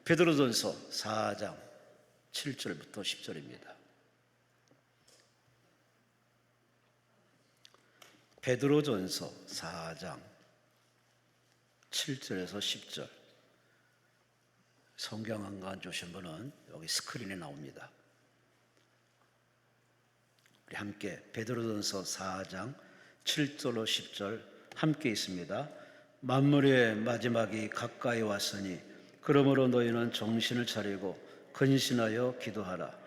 베드로전서 4장 7절부터 10절입니다. 베드로전서 4장 7절에서 10절. 성경 안 가져오신 분은 여기 스크린에 나옵니다. 우리 함께 베드로전서 4장 7절로 10절 함께 있습니다. 만물의 마지막이 가까이 왔으니 그러므로 너희는 정신을 차리고 근신하여 기도하라.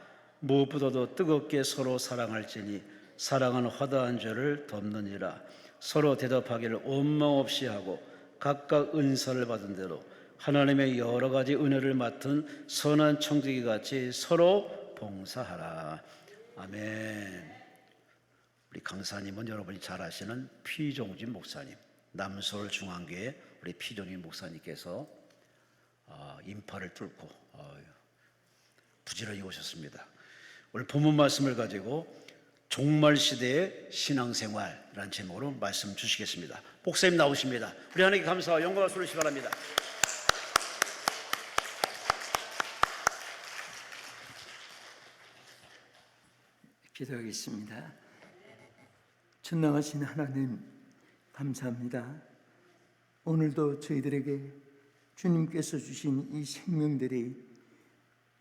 무엇보다도 뜨겁게 서로 사랑할지니 사랑은 허다한 죄를 덮느니라. 서로 대답하기를 원망 없이 하고 각각 은사를 받은 대로 하나님의 여러 가지 은혜를 맡은 선한 청지기 같이 서로 봉사하라. 아멘. 우리 강사님은 여러분이 잘 아시는 피종진 목사님, 남서울 중앙교회 우리 피종진 목사님께서 인파를 뚫고 부지런히 오셨습니다. 오늘 본문 말씀을 가지고 종말 시대의 신앙생활이라는 제목으로 말씀 주시겠습니다. 목사님 나오십니다. 우리 하나님께 감사와 영광을 돌리시기 바랍니다. 기도하겠습니다. 전능하신 하나님 감사합니다. 오늘도 저희들에게 주님께서 주신 이 생명들이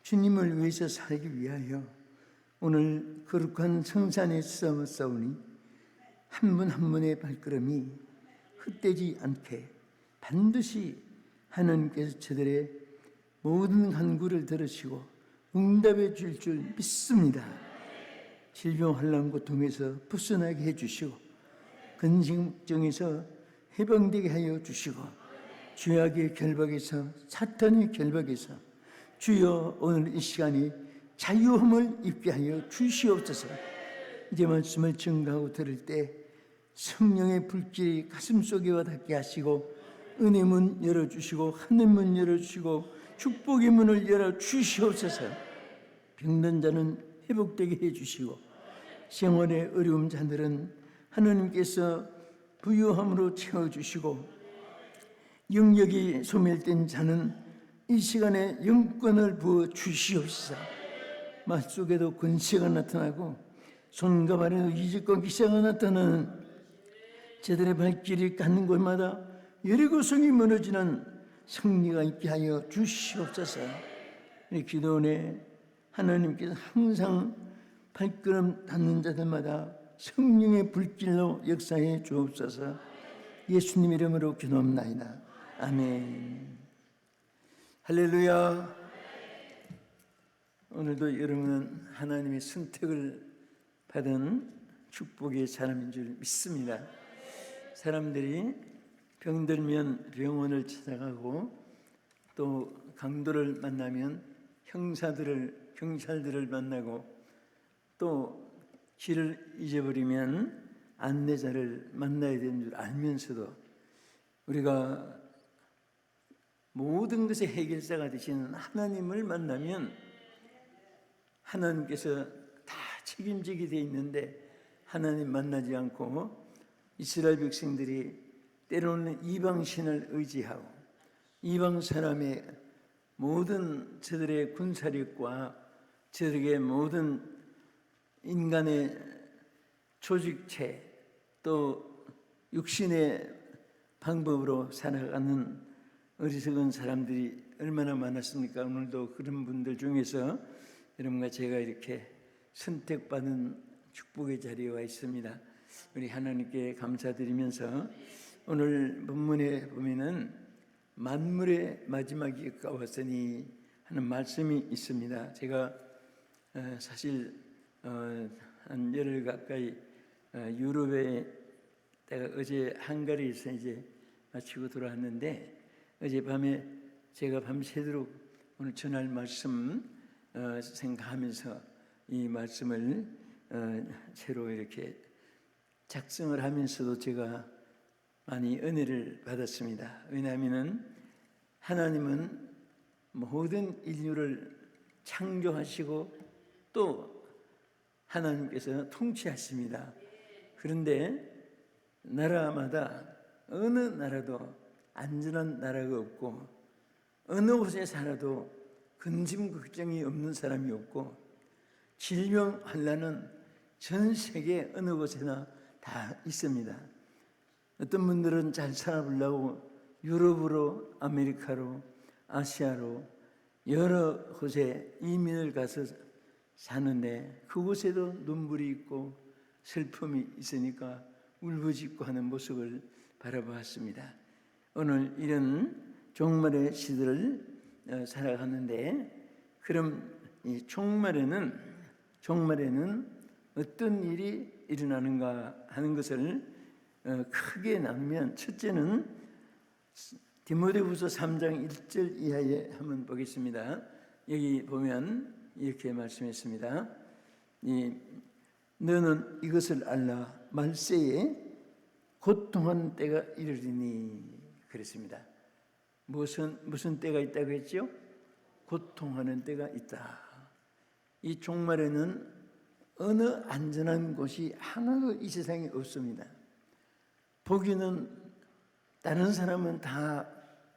주님을 위해서 살기 위하여 오늘 거룩한 성산에 싸우니 한 분 한 분의 발걸음이 헛되지 않게 반드시 하나님께서 저들의 모든 간구를 들으시고 응답해 줄 믿습니다. 질병 환난 고통에서 벗어나게 해주시고 근심증에서 해방되게 하여 주시고 죄악의 결박에서 사탄의 결박에서 주여 오늘 이 시간이 자유함을 입게 하여 주시옵소서. 이제 말씀을 증거하고 들을 때 성령의 불길이 가슴속에 와닿게 하시고 은혜 문 열어주시고 하늘 문 열어주시고 축복의 문을 열어주시옵소서. 병든 자는 회복되게 해주시고 생활의 어려움 자들은 하나님께서 부유함으로 채워주시고 영역이 소멸된 자는 이 시간에 영권을 부어 주시옵소서. 맛 속에도 권세가 나타나고 손과 발에도 이적과 기사가 나타나는 저들의 발길이 가는 곳마다 여리고성이 무너지는 승리가 있게 하여 주시옵소서. 우리 기도원에 하나님께서 항상 발걸음 닿는 자들마다 성령의 불길로 역사해 주옵소서. 예수님 이름으로 기도합나이다. 아멘. 할렐루야. 오늘도 여러분은 하나님의 선택을 받은 축복의 사람인 줄 믿습니다. 사람들이 병들면 병원을 찾아가고 또 강도를 만나면 경찰들을 만나고 또 길을 잊어버리면 안내자를 만나야 되는 줄 알면서도 우리가 모든 것의 해결사가 되시는 하나님을 만나면 하나님께서 다 책임지게 돼 있는데 하나님 만나지 않고 이스라엘 백성들이 때로는 이방신을 의지하고 이방 사람의 모든 저들의 군사력과 저들의 모든 인간의 조직체 또 육신의 방법으로 살아가는 어리석은 사람들이 얼마나 많았습니까? 오늘도 그런 분들 중에서 여러분과 제가 이렇게 선택받은 축복의 자리에 와 있습니다. 우리 하나님께 감사드리면서 오늘 본문에 보면은 만물의 마지막이 가까웠으니 하는 말씀이 있습니다. 제가 사실 한 열흘 가까이 유럽에 내가 어제 헝가리에서 이제 마치고 돌아왔는데 어젯밤에 제가 밤새도록 오늘 전할 말씀 생각하면서 이 말씀을 새로 이렇게 작성을 하면서도 제가 많이 은혜를 받았습니다. 왜냐하면 하나님은 모든 인류를 창조하시고 또 하나님께서 통치하십니다. 그런데 나라마다 어느 나라도 안전한 나라가 없고 어느 곳에 살아도 근심 걱정이 없는 사람이 없고 질병 환난은 전 세계 어느 곳에나 다 있습니다. 어떤 분들은 잘 살아보려고 유럽으로, 아메리카로, 아시아로 여러 곳에 이민을 가서 사는데 그곳에도 눈물이 있고 슬픔이 있으니까 울부짖고 하는 모습을 바라보았습니다. 오늘 이런 종말의 시대를 살아가는데 그럼 이 종말에는 어떤 일이 일어나는가 하는 것을 크게 나누면 첫째는 디모데후서 3장 1절 이하에 한번 보겠습니다. 여기 보면 이렇게 말씀했습니다. 너는 이것을 알라 말세에 고통하는 때가 이르리니 그랬습니다. 무슨 때가 있다고 했죠? 고통하는 때가 있다. 이 종말에는 어느 안전한 곳이 하나도 이 세상에 없습니다. 보기는 다른 사람은 다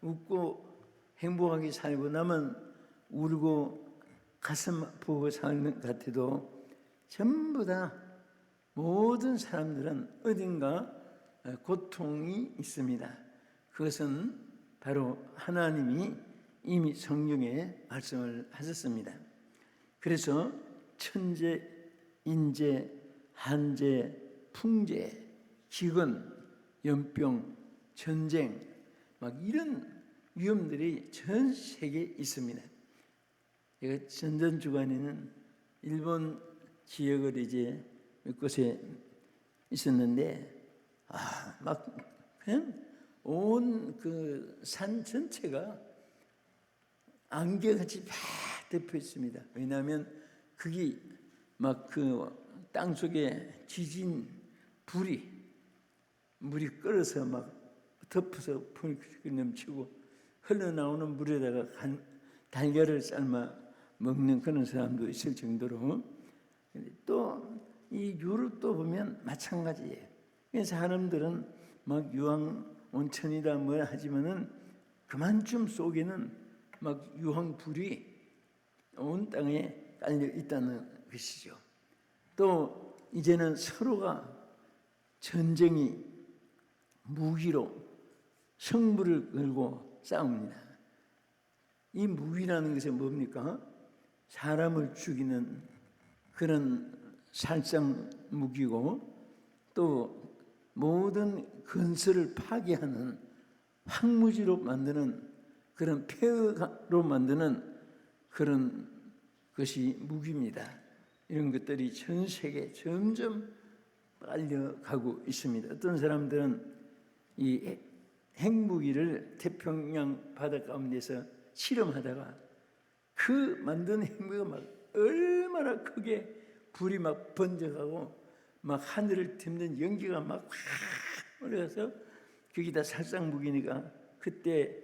웃고 행복하게 살고 나만 울고 가슴 아프고 사는 것 같아도 전부 다 모든 사람들은 어딘가 고통이 있습니다. 그것은 바로 하나님이 이미 성경에 말씀을 하셨습니다. 그래서 천재, 인재, 한재, 풍재, 기근, 연병, 전쟁 막 이런 위험들이 전 세계에 있습니다. 제가 전전 주간에는 일본 지역을 이제 몇 곳에 있었는데 막 그냥 온 그 산 전체가 안개같이 팍 덮여 있습니다. 왜냐하면 그게 막 그 땅 속에 지진 물이 끓어서 막 덮어서 불이 넘치고 흘러나오는 물에다가 달걀을 삶아 먹는 그런 사람도 있을 정도로 또 이 유럽도 보면 마찬가지예요. 그래서 사람들은 막 유황 온천이다 뭐 하지만은 그만큼 속에는 막 유황불이 온 땅에 깔려 있다는 것이죠. 또 이제는 서로가 전쟁이 무기로 성부를 걸고 싸웁니다. 이 무기라는 것은 뭡니까? 사람을 죽이는 그런 살상 무기고 또 모든 건설을 파괴하는 황무지로 만드는 그런 폐허로 만드는 그런 것이 무기입니다. 이런 것들이 전 세계에 점점 빨려가고 있습니다. 어떤 사람들은 이 핵무기를 태평양 바다 가운데서 실험하다가 그 만든 핵무기가 막 얼마나 크게 불이 막 번져가고 막 하늘을 덮는 연기가 막 확 올라가서 거기다 살상무기니까 그때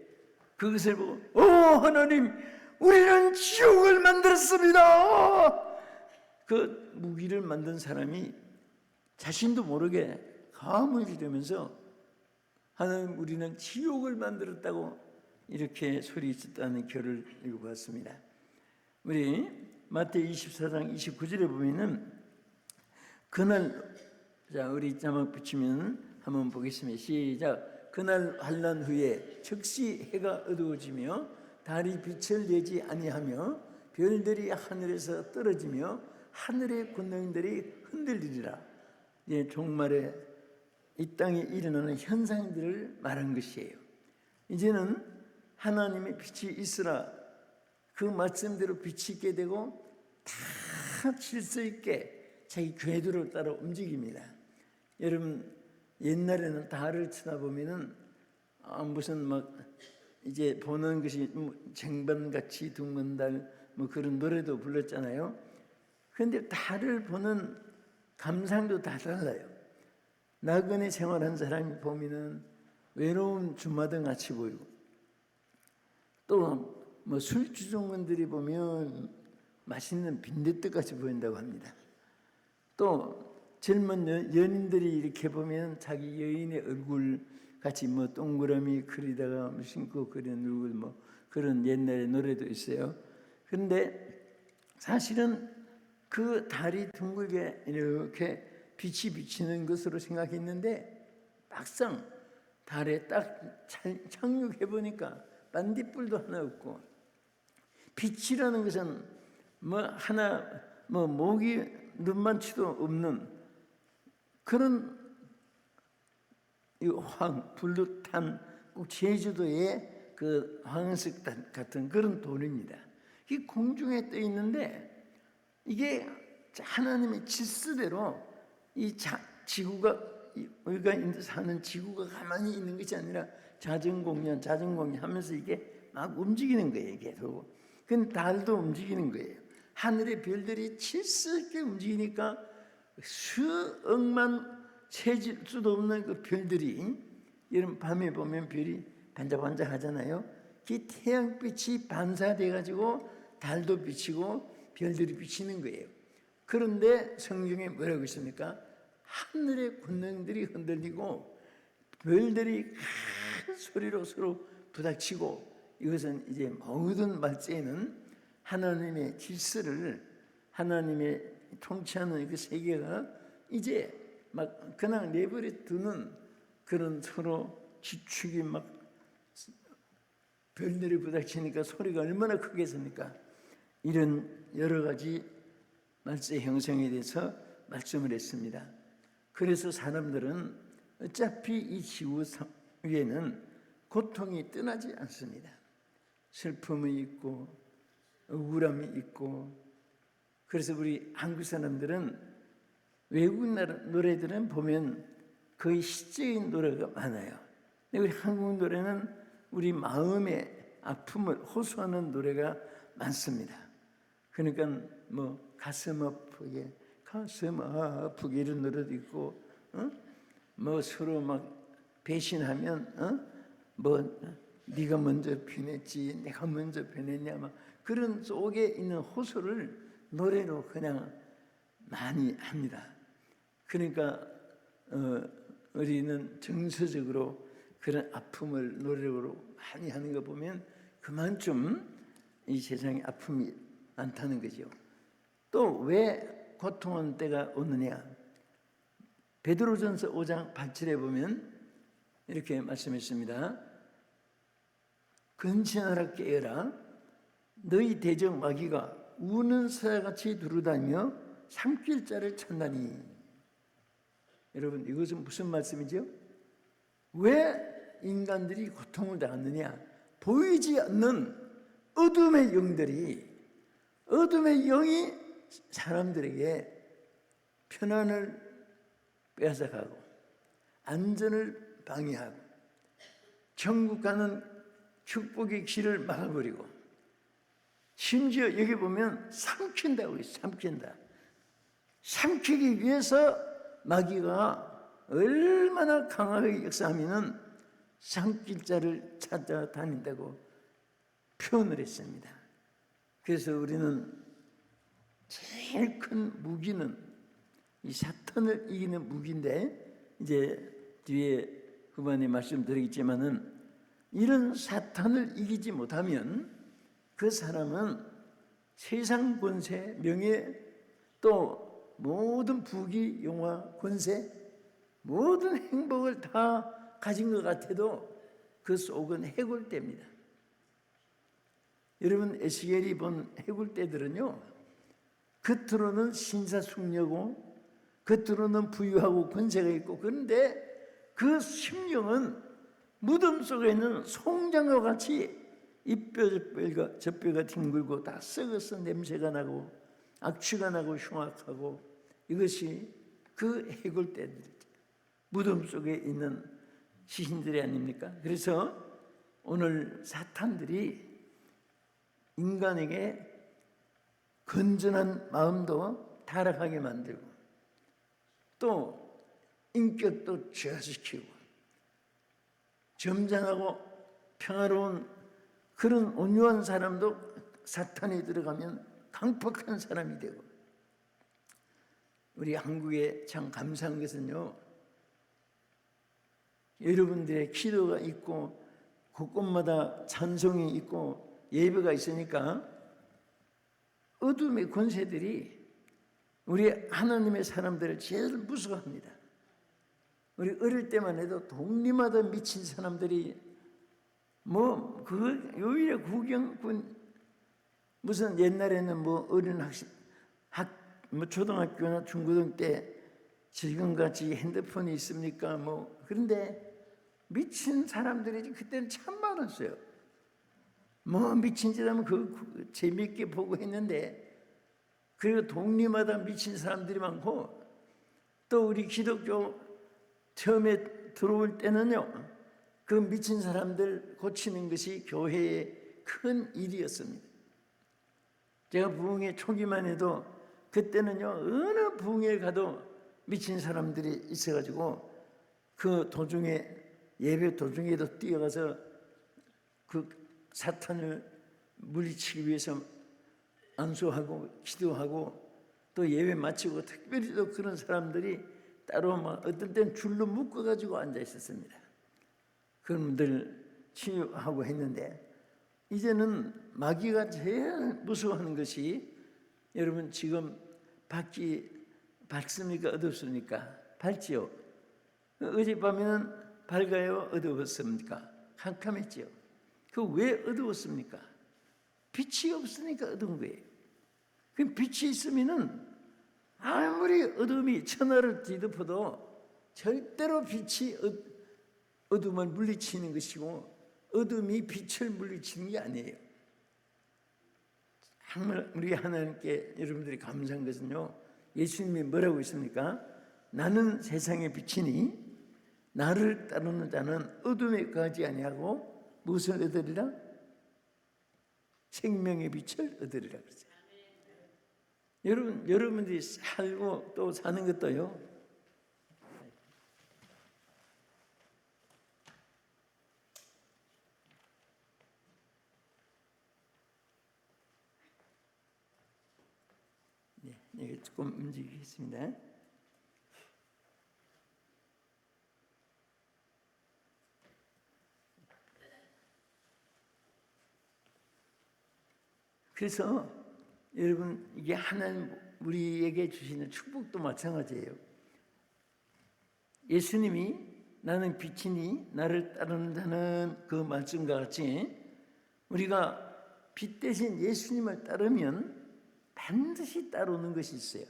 그것을 보고 오 하나님 우리는 지옥을 만들었습니다. 그 무기를 만든 사람이 자신도 모르게 감을 지르면서 하나님 우리는 지옥을 만들었다고 이렇게 소리쳤다는 글을 읽어봤습니다. 우리 마태복음 24장 29절에 보면은 그날 자 우리 자막 붙이면 한번 보겠습니다. 시작. 그날 환난 후에 즉시 해가 어두워지며 달이 빛을 내지 아니하며 별들이 하늘에서 떨어지며 하늘의 군병들이 흔들리리라. 예, 종말에 이 땅에 일어나는 현상들을 말한 것이에요. 이제는 하나님의 빛이 있으라 그 말씀대로 빛이 있게 되고 다 질서 있게 자기 궤도를 따라 움직입니다. 여러분 옛날에는 달을 쳐다보면은 무슨 막 이제 보는 것이 쟁반같이 둥근 달 뭐 그런 노래도 불렀잖아요. 그런데 달을 보는 감상도 다 달라요. 나그네 생활한 사람이 보면은 외로운 주마등 같이 보이고 또 뭐 술주정원들이 보면 맛있는 빈대떡같이 보인다고 합니다. 또 젊은 연인들이 이렇게 보면 자기 여인의 얼굴 같이 뭐 동그라미 그리다가 뭐 신고 그린 얼굴 뭐 그런 옛날의 노래도 있어요. 그런데 사실은 그 달이 둥글게 이렇게 빛이 비치는 것으로 생각했는데 막상 달에 딱 착륙해 보니까 반딧불도 하나 없고, 빛이라는 것은 뭐 하나 뭐 목이 눈만치도 없는 그런 불로 탄 꼭 제주도의 그 황색 같은 그런 돌입니다. 이 공중에 떠 있는데 이게 하나님의 질서대로 이 지구가, 우리가 사는 지구가 가만히 있는 것이 아니라 자전공연 하면서 이게 막 움직이는 거예요. 계속. 근데 달도 움직이는 거예요. 하늘의 별들이 질서 있게 움직이니까 수억만 세질 수도 없는 그 별들이, 여러분 밤에 보면 별이 반짝반짝 하잖아요. 그 태양빛이 반사돼 가지고 달도 비치고 별들이 비치는 거예요. 그런데 성경에 뭐라고 있습니까? 하늘의 권능들이 흔들리고 별들이 큰 소리로 서로 부닥치고, 이것은 이제 모든 말세에는 하나님의 질서를, 하나님의 통치하는 그 세계가 이제 막 그냥 내버려 두는 그런 서로 지축이 막 별들이 부닥치니까 소리가 얼마나 크겠습니까? 이런 여러 가지 말세 형성에 대해서 말씀을 했습니다. 그래서 사람들은 어차피 이 지구 위에는 고통이 떠나지 않습니다. 슬픔이 있고 억울함이 있고. 그래서 우리 한국 사람들은 외국 노래들은 보면 거의 시적인 노래가 많아요. 근데 우리 한국 노래는 우리 마음의 아픔을 호소하는 노래가 많습니다. 그러니까 뭐 가슴 아프게 이런 노래도 있고, 뭐 서로 막 배신하면 뭐 네가 먼저 변했지 내가 먼저 변했냐, 막 그런 속에 있는 호소를 노래로 그냥 많이 합니다. 그러니까 우리는 정서적으로 그런 아픔을 노래로 많이 하는 거 보면 그만큼 이 세상에 아픔이 많다는 거죠. 또 왜 고통한 때가 오느냐? 베드로전서 5장 8절에 보면 이렇게 말씀했습니다. 근신하라 깨어라. 너희 대적 마귀가 우는 새같이 두루다니며 삼킬 자를 찾나니. 여러분, 이것은 무슨 말씀이죠? 왜 인간들이 고통을 당하느냐? 보이지 않는 어둠의 영들이, 어둠의 영이 사람들에게 편안을 빼앗아가고 안전을 방해하고 천국 가는 축복의 길을 막아버리고, 심지어 여기 보면 삼킨다고 해요. 삼키기 위해서 마귀가 얼마나 강하게 역사하면은 삼킬 자를 찾아다닌다고 표현을 했습니다. 그래서 우리는 제일 큰 무기는 이 사탄을 이기는 무기인데, 이제 뒤에 후반에 말씀드리겠지만은 이런 사탄을 이기지 못하면 그 사람은 세상 권세, 명예, 또 모든 부귀, 영화, 권세, 모든 행복을 다 가진 것 같아도 그 속은 해골대입니다. 여러분, 에스겔이 본 해골대들은요, 겉으로는 신사숙녀고 겉으로는 부유하고 권세가 있고, 그런데 그 심령은 무덤 속에 있는 송장과 같이 이뼈 저뼈가 뒹굴고 다 썩어서 냄새가 나고 악취가 나고 흉악하고, 이것이 그 해골대들, 무덤 속에 있는 시신들이 아닙니까? 그래서 오늘 사탄들이 인간에게 건전한 마음도 타락하게 만들고, 또 인격도 저하시키고, 점잖하고 평화로운 그런 온유한 사람도 사탄이 들어가면 강팍한 사람이 되고. 우리 한국에 참 감사한 것은요, 여러분들의 기도가 있고 곳곳마다 찬송이 있고 예배가 있으니까 어둠의 권세들이 우리 하나님의 사람들을 제일 무서워합니다. 우리 어릴 때만 해도 동리마다 미친 사람들이 오히려 구경꾼 무슨 옛날에는 어린 초등학교나 중고등 때 지금같이 핸드폰이 있습니까? 그런데 미친 사람들이 그때는 참 많았어요. 미친 짓 하면 재미있게 보고 했는데, 그리고 동리마다 미친 사람들이 많고, 또 우리 기독교 처음에 들어올 때는요, 그 미친 사람들 고치는 것이 교회의 큰 일이었습니다. 제가 부흥회 초기만 해도 그때는요, 어느 부흥회에 가도 미친 사람들이 있어가지고 그 도중에, 예배 도중에도 뛰어가서 그 사탄을 물리치기 위해서 안수하고 기도하고, 또 예배 마치고 특별히 또 그런 사람들이 따로 어떤 때는 줄로 묶어가지고 앉아 있었습니다. 그분들 치유하고 했는데, 이제는 마귀가 제일 무서워하는 것이, 여러분 지금 밖이 밝습니까? 어둡습니까? 밝지요. 어젯밤에는 밝아요? 어두웠습니까? 캄캄했지요. 왜 어두웠습니까? 빛이 없으니까 어두운 거예요. 그럼 빛이 있으면은 아무리 어둠이 천하를 뒤덮어도 절대로 빛이 어둠을 물리치는 것이고, 어둠이 빛을 물리치는 게 아니에요. 정말 우리 하나님께 여러분들이 감사한 것은요, 예수님이 뭐라고 했습니까? 나는 세상의 빛이니 나를 따르는 자는 어둠에 거하지 아니하고 무엇을 얻으리라? 생명의 빛을 얻으리라 그랬어요. 여러분들이 살고 또 사는 것도요, 네, 조금 움직이겠습니다. 그래서 여러분, 이게 하나님 우리에게 주시는 축복도 마찬가지예요. 예수님이 나는 빛이니 나를 따르는 자는 그 말씀과 같이 우리가 빛 대신 예수님을 따르면 반드시 따르는 것이 있어요.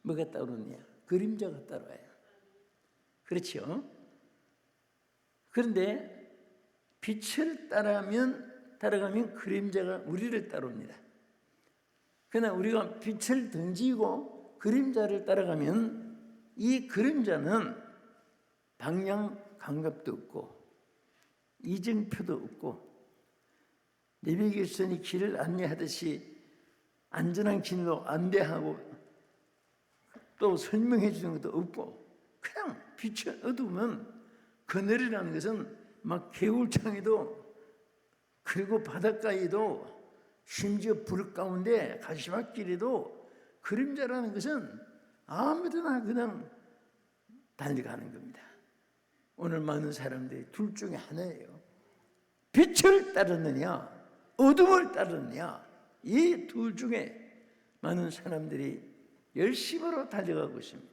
뭐가 따르느냐? 그림자가 따라와요. 그렇죠? 그런데 빛을 따라가면 그림자가 우리를 따라옵니다. 그러나 우리가 빛을 등지고 그림자를 따라가면 이 그림자는 방향 감각도 없고 이정표도 없고, 내비게이션이 길을 안내하듯이 안전한 길로 안내하고 또 설명해 주는 것도 없고, 그냥 빛이 어두우면 그늘이라는 것은 막 개울창에도, 그리고 바닷가에도, 심지어 불 가운데 가시밭길에도 그림자라는 것은 아무데나 그냥 달려가는 겁니다. 오늘 많은 사람들이 둘 중에 하나예요. 빛을 따르느냐 어둠을 따르느냐, 이 둘 중에 많은 사람들이 열심으로 달려가고 있습니다.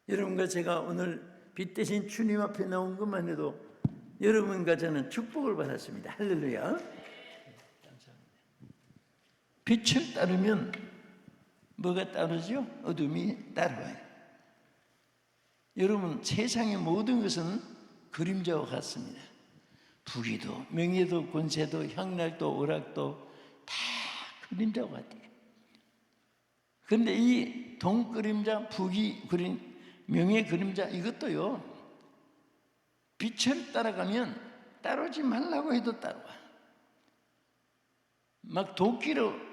여러분과 제가 오늘 빛 대신 주님 앞에 나온 것만 해도 여러분과 저는 축복을 받았습니다. 할렐루야. 빛을 따르면 뭐가 따르죠? 어둠이 따라와요. 여러분, 세상의 모든 것은 그림자와 같습니다. 부귀도 명예도 권세도 향락도 오락도 다 그림자와 같아요. 그런데 이 동그림자, 부귀 그림, 명예 그림자, 이것도요, 빛을 따라가면 따르지 말라고 해도 따라와. 막 도끼로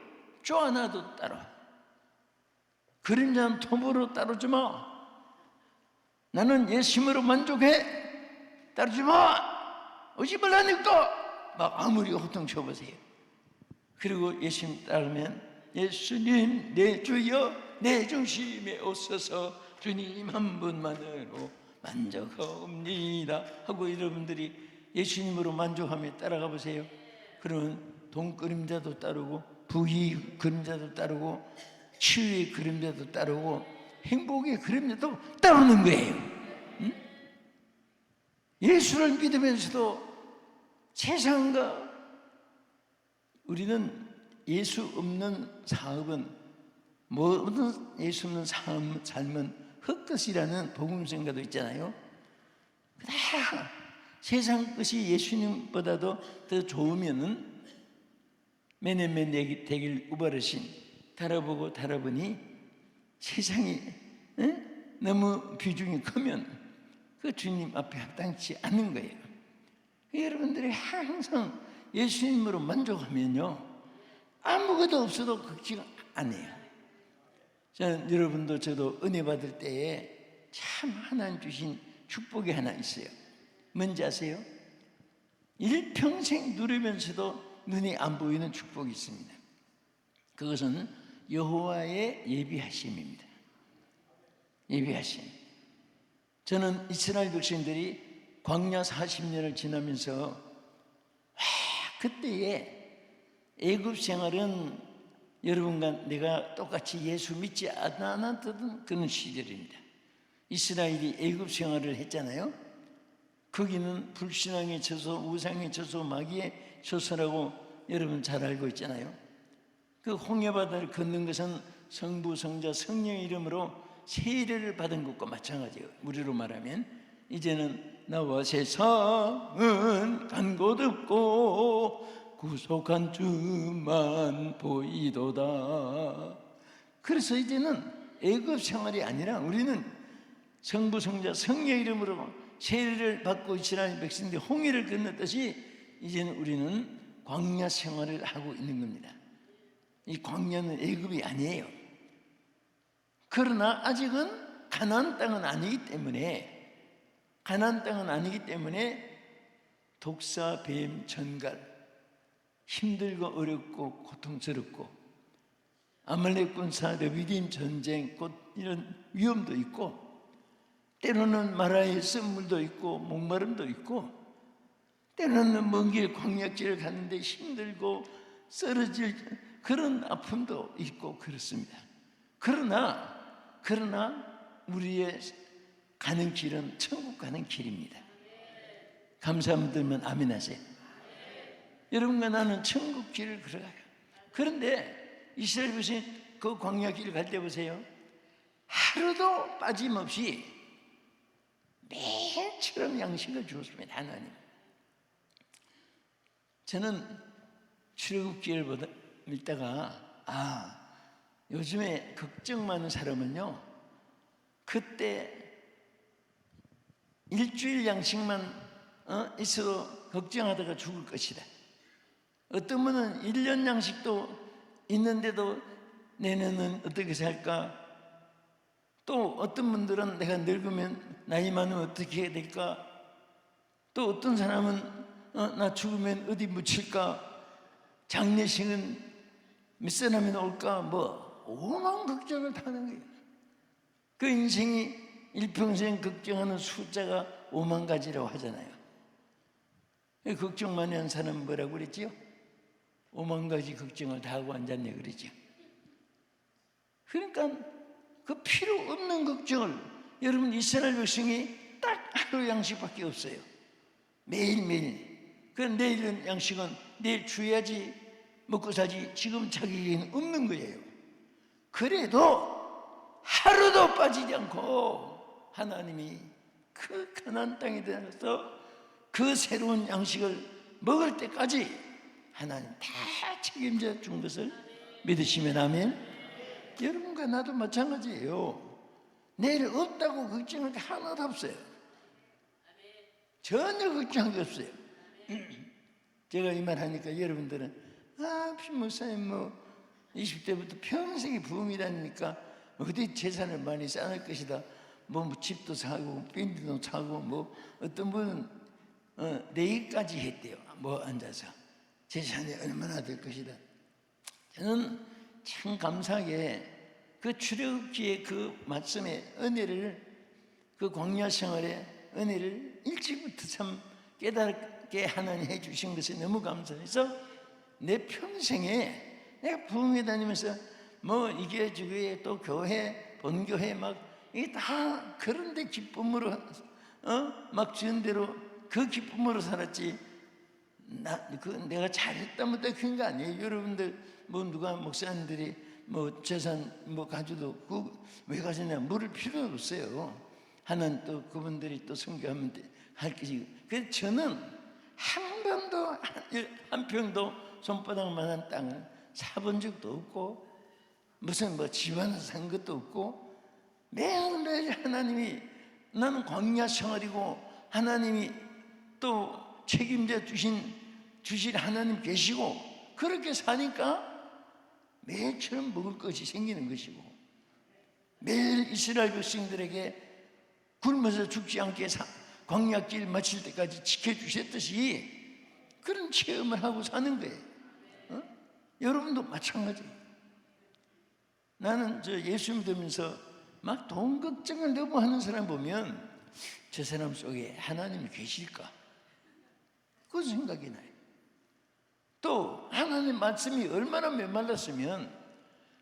쪼아놔도 따라와. 그림자는 톱으로 따르지 마. 나는 예수님으로 만족해. 따르지 마. 오지 말라니까. 막 아무리 호통쳐보세요. 그리고 예수님 따르면, 예수님 내 주여 내 중심에 오셔서 주님 한 분만으로 만족하옵니다 하고 여러분들이 예수님으로 만족하며 따라가 보세요. 그러면 돈 그림자도 따르고 부귀 그림자도 따르고 치유의 그림자도 따르고 행복의 그림자도 따르는 거예요. 응? 예수를 믿으면서도 세상과 우리는 예수 없는 사업은 모든 예수 없는 삶은 헛것이라는 복음성가도 있잖아요. 다 세상 것이 예수님보다도 더 좋으면은 매년매 되길 우바르신 달아보고 달아보니 세상이 너무 비중이 크면 그 주님 앞에 합당치 않는 거예요. 여러분들이 항상 예수님으로 만족하면요 아무것도 없어도 걱정 안 해요. 저는 여러분도 저도 은혜 받을 때에 참 하나님 주신 축복이 하나 있어요. 뭔지 아세요? 일평생 누리면서도 눈이 안 보이는 축복이 있습니다. 그것은 여호와의 예비하심입니다. 예비하심. 저는 이스라엘 백성들이 광야 40년을 지나면서 그때에 애굽 생활은 여러분과 내가 똑같이 예수 믿지 않았던 그런 시절입니다. 이스라엘이 애굽 생활을 했잖아요. 거기는 불신앙에 져서 우상에 져서 마귀에 져서라고 여러분 잘 알고 있잖아요. 그 홍해바다를 걷는 것은 성부, 성자, 성령의 이름으로 세례를 받은 것과 마찬가지예요. 우리로 말하면 이제는 나와 세상은 간 곳 없고 구속한 주만 보이도다. 그래서 이제는 애굽 생활이 아니라 우리는 성부, 성자, 성령의 이름으로 세례를 받고 이스라엘 백성들이 홍해를 건넜듯이 이제는 우리는 광야 생활을 하고 있는 겁니다. 이 광야는 애굽이 아니에요. 그러나 아직은 가나안 땅은 아니기 때문에 독사, 뱀, 전갈 힘들고 어렵고 고통스럽고 아말렉 군사, 르비딤 전쟁 곧 이런 위험도 있고 때로는 마라의 썰물도 있고 목마름도 있고 때로는 먼 길 광약지를 가는데 힘들고 쓰러질 그런 아픔도 있고 그렇습니다. 그러나 우리의 가는 길은 천국 가는 길입니다. 감사함 들면 아멘 하세요. 여러분과 나는 천국 길을 걸어가요. 그런데 이스라엘 백성이 그 광야 길을 갈 때 보세요. 하루도 빠짐없이 매일처럼 양식을 주었습니다. 하나님. 저는 출애굽기를 읽다가 요즘에 걱정 많은 사람은요 그때 일주일 양식만 있어도 걱정하다가 죽을 것이다. 어떤 분은 1년 양식도 있는데도 내년은 어떻게 살까? 또 어떤 분들은 내가 늙으면 나이 많으면 어떻게 해야 될까? 또 어떤 사람은 나 죽으면 어디 묻힐까? 장례식은 몇 사람이 올까? 오만 걱정을 다 하는 거예요. 그 인생이 일평생 걱정하는 숫자가 5만 가지라고 하잖아요. 걱정 많이 한 사람은 뭐라고 그랬지요? 5만 가지 걱정을 다 하고 앉았네 그러죠. 그러니까 그 필요 없는 걱정을 여러분 이스라엘 백성이 딱 하루 양식밖에 없어요. 매일매일. 그 내일은 양식은 내일 주야지 먹고 살지 지금 자기에게는 없는 거예요. 그래도 하루도 빠지지 않고 하나님이 그 가나안 땅에 들어가서 그 새로운 양식을 먹을 때까지 하나님 다 책임져 준 것을 믿으시면 아멘. 여러분과 나도 마찬가지예요. 내일 없다고 걱정할 게 하나도 없어요. 전혀 걱정할 게 없어요. 제가 이 말 하니까 여러분들은 목사님 20대부터 평생이 부흥이라니까 어디 재산을 많이 쌓을 것이다. 집도 사고 빈도 사고 어떤 분은 내일까지 했대요. 앉아서 재산이 얼마나 될 것이다. 저는 참 감사하게 그 출애굽기의 그 말씀의 은혜를 그 광야 생활의 은혜를 일찍부터 참 깨닫게 나게 하나님 해주신 것이 너무 감사해서 내 평생에 내가 부흥회 다니면서 뭐 이게 저게 또 교회 본교회 막 이게 다 그런데 기쁨으로 막 주는 대로 그 기쁨으로 살았지. 내가 잘했다 못해 그런 거 아니에요. 여러분들 뭐 누가 목사님들이 뭐 재산 뭐 가져도 왜 가지냐 물을 필요가 없어요. 하나는 또 그분들이 또 선교하면 할 것이고. 그래서 저는 한 번도 한 평도 손바닥만한 땅을 사본 적도 없고 무슨 뭐 집안을 산 것도 없고 매일매일 하나님이 나는 광야 생활이고 하나님이 또 책임져 주실 하나님 계시고 그렇게 사니까 매일처럼 먹을 것이 생기는 것이고 매일 이스라엘 백성들에게 굶어서 죽지 않게 광야길 마칠 때까지 지켜주셨듯이 그런 체험을 하고 사는 거예요. 여러분도 마찬가지. 나는 예수 믿으면서 막 돈 걱정을 너무 하는 사람 보면 저 사람 속에 하나님이 계실까? 그 생각이 나요. 또 하나님 말씀이 얼마나 메말랐으면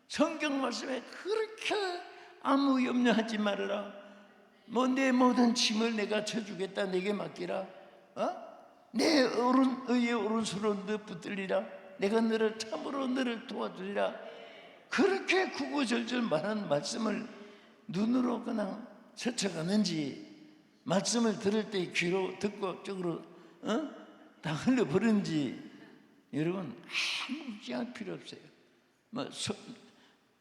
성경 말씀에 그렇게 아무 염려하지 말아라. 뭐 내 모든 짐을 내가 져주겠다. 내게 맡기라. 내 의의 오른손으로 너 붙들리라. 내가 너를 참으로 너를 도와주리라. 그렇게 구구절절 말한 말씀을 눈으로 그냥 스쳐가는지 말씀을 들을 때 귀로 듣고 쪽으로 다 흘려버리는지 여러분 아무 걱정할 필요 없어요.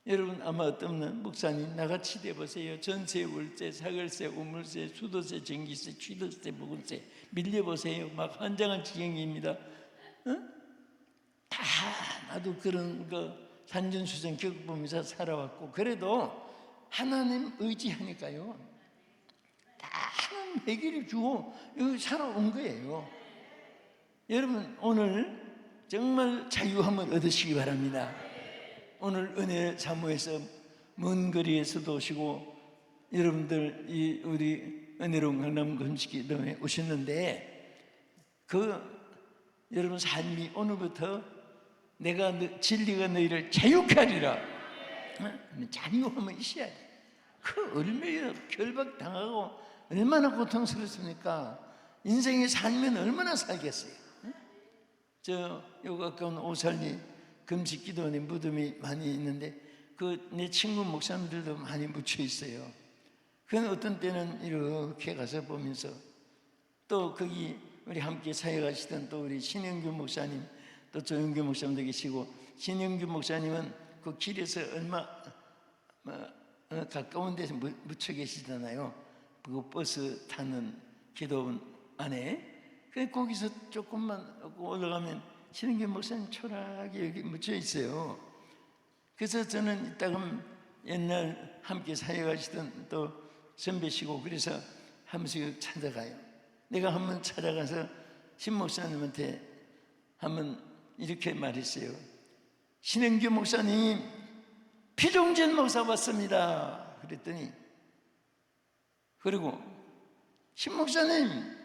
여러분 아마 어떤 분 목사님 나같이 돼보세요. 전세, 월세, 사글세, 우물세, 수도세, 전기세, 취득세, 보금세 밀려보세요. 막 환장한 지경입니다. 다 나도 그런 거 산전수전 겪어보면서 살아왔고 그래도 하나님 의지하니까요 다 하나님 해결해 주고 여기 살아온 거예요. 여러분 오늘 정말 자유함을 얻으시기 바랍니다. 오늘 은혜 사모에서 먼 거리에서도 오시고 여러분들 우리 은혜로운 강남 금식기도에 오셨는데 여러분 삶이 오늘부터 내가 진리가 너희를 자유케 하리라. 자유함은 있어야 돼. 그 얼마나 결박당하고 얼마나 고통스럽습니까? 인생에 살면 얼마나 살겠어요. 요 가까운 오살리 금식기도원에 무덤이 많이 있는데 내 친구 목사님들도 많이 묻혀 있어요. 그건 어떤 때는 이렇게 가서 보면서 또 거기 우리 함께 사역하시던 또 우리 신영규 목사님 또 조영규 목사님도 계시고 신영규 목사님은 그 길에서 얼마 가까운 데서 묻혀 계시잖아요. 그 버스 타는 기도원 안에. 거기서 조금만 올라가면 신은규 목사님 초라하게 여기 묻혀 있어요. 그래서 저는 이따금 옛날 함께 사역하시던 또 선배시고 그래서 한 번씩 찾아가요. 내가 한번 찾아가서 신 목사님한테 한번 이렇게 말했어요. 신은규 목사님 피종진 목사 봤습니다. 그랬더니 그리고 신 목사님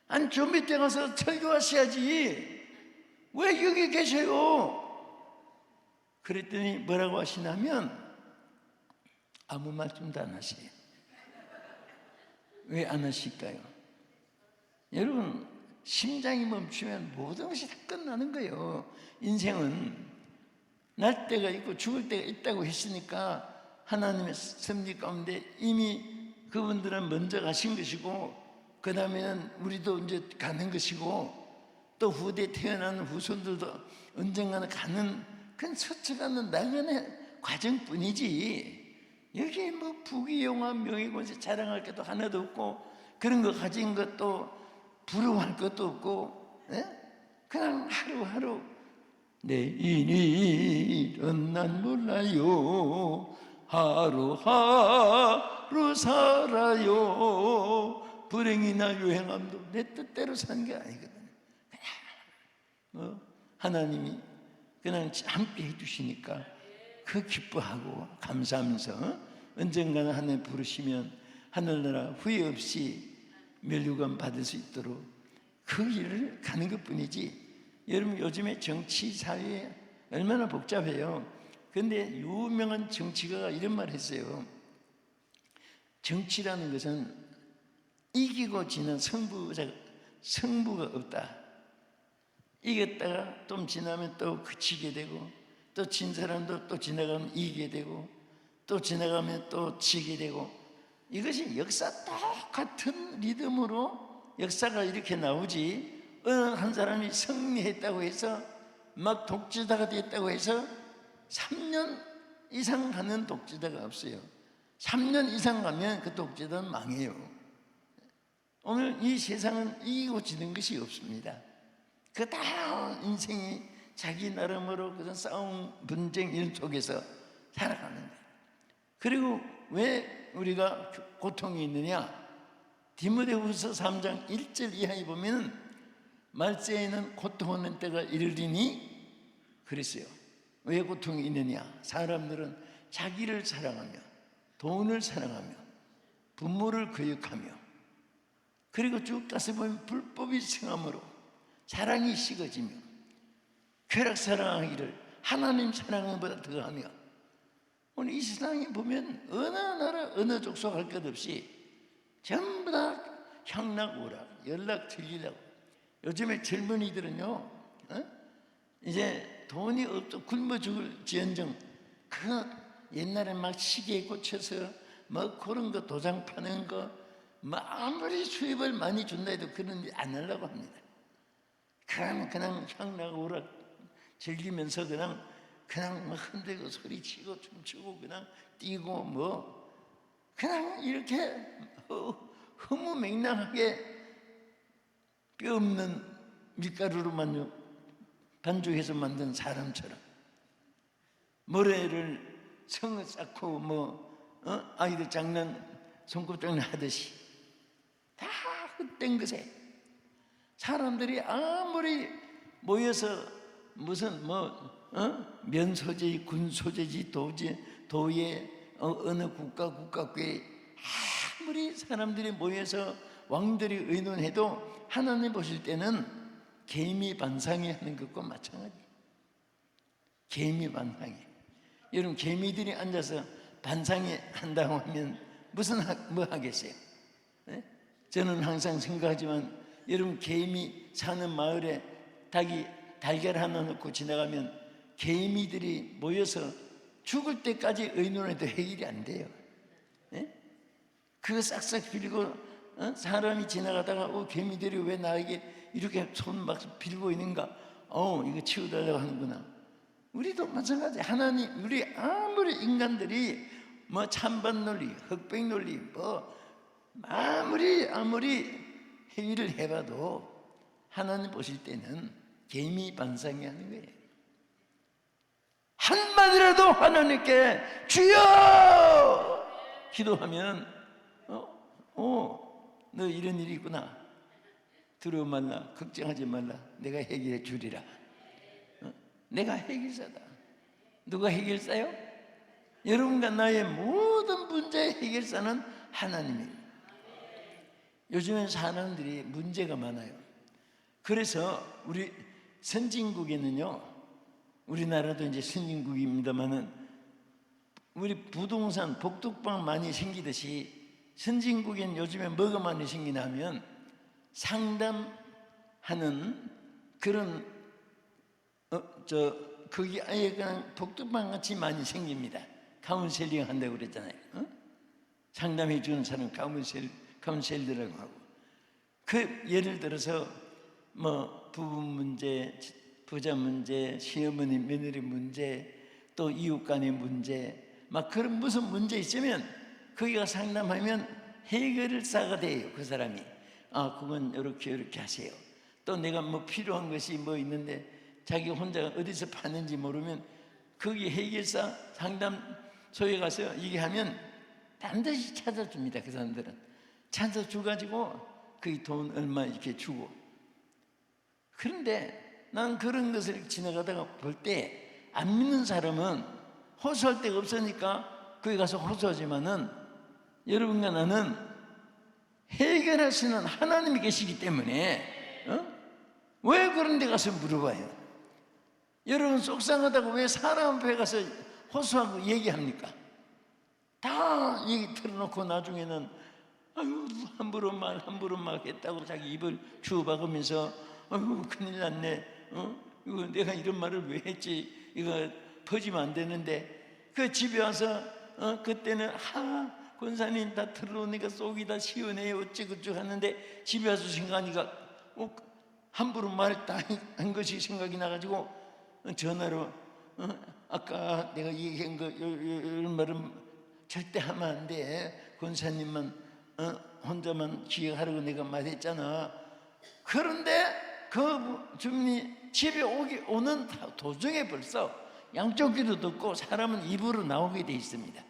한 좀비 때 가서 설교하셔야지 왜 여기 계세요? 그랬더니 뭐라고 하시냐면 아무 말씀도 안 하세요. 왜 안 하실까요? 여러분 심장이 멈추면 모든 것이 다 끝나는 거예요. 인생은 날 때가 있고 죽을 때가 있다고 했으니까 하나님의 섭리 가운데 이미 그분들은 먼저 가신 것이고 그 다음에는 우리도 이제 가는 것이고 또 후대 태어나는 후손들도 언젠가는 가는 그건 스쳐가는 나그네 과정뿐이지 여기 뭐 부귀영화 명예권세 자랑할 것도 하나도 없고 그런 거 가진 것도 부러워할 것도 없고 그냥 하루하루 내일은 난 몰라요 하루하루 살아요 불행이나 유행함도 내 뜻대로 사는 게 아니거든. 그냥 하나님이 그냥 함께 해주시니까 그 기뻐하고 감사하면서 언젠가는 하나님 부르시면 하늘나라 후회 없이 면류관 받을 수 있도록 그 일을 가는 것뿐이지. 여러분 요즘에 정치 사회 얼마나 복잡해요. 그런데 유명한 정치가가 이런 말 했어요. 정치라는 것은 이기고 지는 승부가 없다. 이겼다가 좀 지나면 또 그치게 되고, 또 진 사람도 또 지나가면 이기게 되고, 또 지나가면 또 지게 되고, 이것이 역사 똑같은 리듬으로 역사가 이렇게 나오지, 어느 한 사람이 승리했다고 해서 막 독재자가 됐다고 해서 3년 이상 가는 독재자가 없어요. 3년 이상 가면 그 독재자는 망해요. 오늘 이 세상은 이기고 지는 것이 없습니다. 그 다 인생이 자기 나름으로 그런 싸움, 분쟁 이런 속에서 살아가는 거예요. 그리고 왜 우리가 고통이 있느냐? 디모데후서 3장 1절 이하에 보면 말세에는 고통하는 때가 이르리니 그랬어요. 왜 고통이 있느냐? 사람들은 자기를 사랑하며 돈을 사랑하며 부모를 거역하며, 그리고 쭉 가서 보면 불법이 승함으로 사랑이 식어지며 쾌락 사랑하기를 하나님 사랑보다 더하며. 오늘 이 세상에 보면 어느 나라 어느 족속 할 것 없이 전부 다 향락오락, 연락 틀리려고. 요즘에 젊은이들은요, 이제 돈이 없어 굶어 죽을 지언정 그 옛날에 막 시계에 꽂혀서 뭐 그런 거 도장 파는 거 뭐 아무리 수입을 많이 준다 해도 그런 일 안 하려고 합니다. 그냥 향락오락 즐기면서 그냥 뭐 흔들고 소리치고 춤추고 그냥 뛰고 뭐 그냥 이렇게 허무맹랑하게 뼈 없는 밀가루로 반죽해서 만든 사람처럼 모래를 성을 쌓고 아이들 장난 손꼽장난 하듯이 다 헛된 것에 사람들이 아무리 모여서 무슨 면 소재지 군 소재지 도의 어느 국가교회 아무리 사람들이 모여서 왕들이 의논해도 하나님 보실 때는 개미반상회 하는 것과 마찬가지. 개미반상회. 여러분 개미들이 앉아서 반상회 한다고 하면 뭐 하겠어요? 네? 저는 항상 생각하지만 여러분 개미 사는 마을에 닭이 달걀 하나 넣고 지나가면 개미들이 모여서 죽을 때까지 의논해도 해결이 안 돼요. 네? 그거 싹싹 빌고 사람이 지나가다가 개미들이 왜 나에게 이렇게 손 막 빌고 있는가? 이거 치워달라고 하는구나. 우리도 마찬가지. 하나님, 우리 아무리 인간들이 뭐 찬반 논리, 흑백 논리, 아무리 회의를 해봐도 하나님 보실 때는 개미반상회 하는 거예요. 한마디라도 하나님께 주여 기도하면 너 이런 일이 있구나. 두려워 말라, 걱정하지 말라, 내가 해결해 주리라. 내가 해결사다. 누가 해결사요? 여러분과 나의 모든 문제의 해결사는 하나님입니다. 요즘엔 사람들이 문제가 많아요. 그래서 우리 선진국에는요, 우리나라도 이제 선진국입니다만은 우리 부동산 복덕방 많이 생기듯이 선진국엔 요즘에 뭐가 많이 생기냐면 상담하는 그런 거기 아예 그냥 복덕방 같이 많이 생깁니다. 카운셀링 한다고 그랬잖아요. 상담해 주는 사람 카운셀러라고 하고. 그 예를 들어서 뭐 부부 문제, 부자 문제, 시어머니 며느리 문제, 또 이웃 간의 문제, 막 그런 무슨 문제 있으면 거기가 상담하면 해결사가 돼요. 그 사람이 그건 이렇게 하세요. 또 내가 뭐 필요한 것이 뭐 있는데 자기 혼자 어디서 파는지 모르면 거기 해결사 상담소에 가서 얘기하면 반드시 찾아줍니다. 그 사람들은 찾아줘가지고 그 돈 얼마 이렇게 주고. 그런데 난 그런 것을 지나가다가 볼 때 안 믿는 사람은 호소할 데가 없으니까 거기 가서 호소하지만은 여러분과 나는 해결하시는 하나님이 계시기 때문에 왜 그런 데 가서 물어봐요? 여러분 속상하다고 왜 사람 앞에 가서 호소하고 얘기합니까? 다 얘기 틀어놓고 나중에는 아유 함부로 막 했다고 자기 입을 주워박으면서 아유 큰일 났네. 이거 내가 이런 말을 왜 했지? 이거 퍼지면 안 되는데 그 집에 와서 그때는 권사님 다 틀어놓으니까 속이 다 시원해요 어찌그쩌 하는데 집에 와서 생각하니까 함부로 말 다 한 것이 생각이 나가지고 전화로 아까 내가 얘기한 거 이런 말은 절대 하면 안 돼. 권사님만 혼자만 기억하라고 내가 말했잖아. 그런데 그 주민이 집에 오는 도중에 벌써 양쪽 귀도 듣고 사람은 입으로 나오게 돼 있습니다.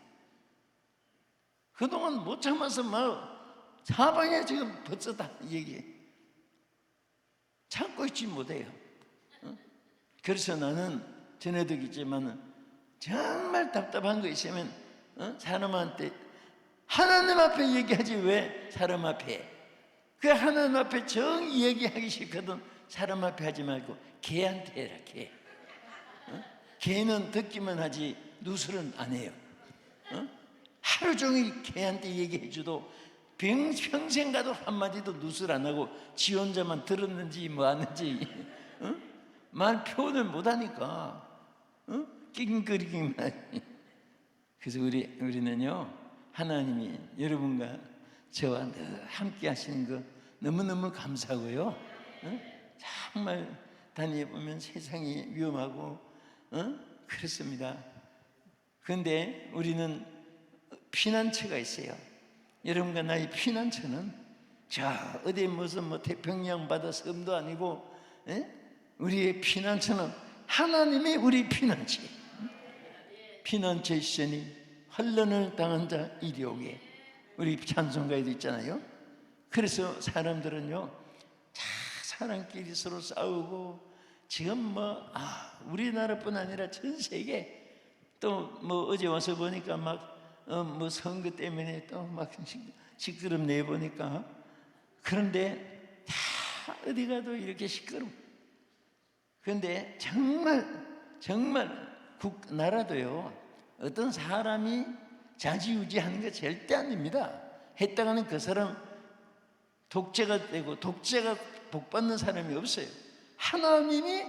그동안 못 참아서 막 사방에 지금 벌써 다 얘기해. 참고 있지 못해요. 그래서 나는 전에도 있지만 정말 답답한 거 있으면 사람한테 하나님 앞에 얘기하지 왜 사람 앞에. 그 하나님 앞에 정의 얘기하기 싫거든. 사람 앞에 하지 말고 개한테 해라. 개. 개는 듣기만 하지 누설은 안 해요. 하루 종일 개한테 얘기해줘도 평생 가도 한마디도 누설 안 하고 지 혼자만 들었는지 뭐 하는지 말 표현을 못하니까 낑낑거리기만 하니. 그래서 우리는요 하나님이 여러분과 저와 늘 함께 하시는 거 너무너무 감사하고요. 정말 다녀보면 세상이 위험하고 그렇습니다. 그런데 우리는 피난처가 있어요. 여러분과 나의 피난처는 어디 무슨 태평양 바다 섬도 아니고 우리의 피난처는 하나님이 우리 피난처. 피난처 있으니 환난을 당한 자 이리 오게. 우리 찬송가에도 있잖아요. 그래서 사람들은요 사람끼리 서로 싸우고 지금 우리나라뿐 아니라 전 세계 또 어제 와서 보니까 선거 때문에 또 시끄럽네 보니까. 그런데 다 어디 가도 이렇게 시끄러워. 그런데 정말 나라도요 어떤 사람이 좌지우지하는 게 절대 아닙니다. 했다가는 그 사람 독재가 되고 독재가 복받는 사람이 없어요. 하나님이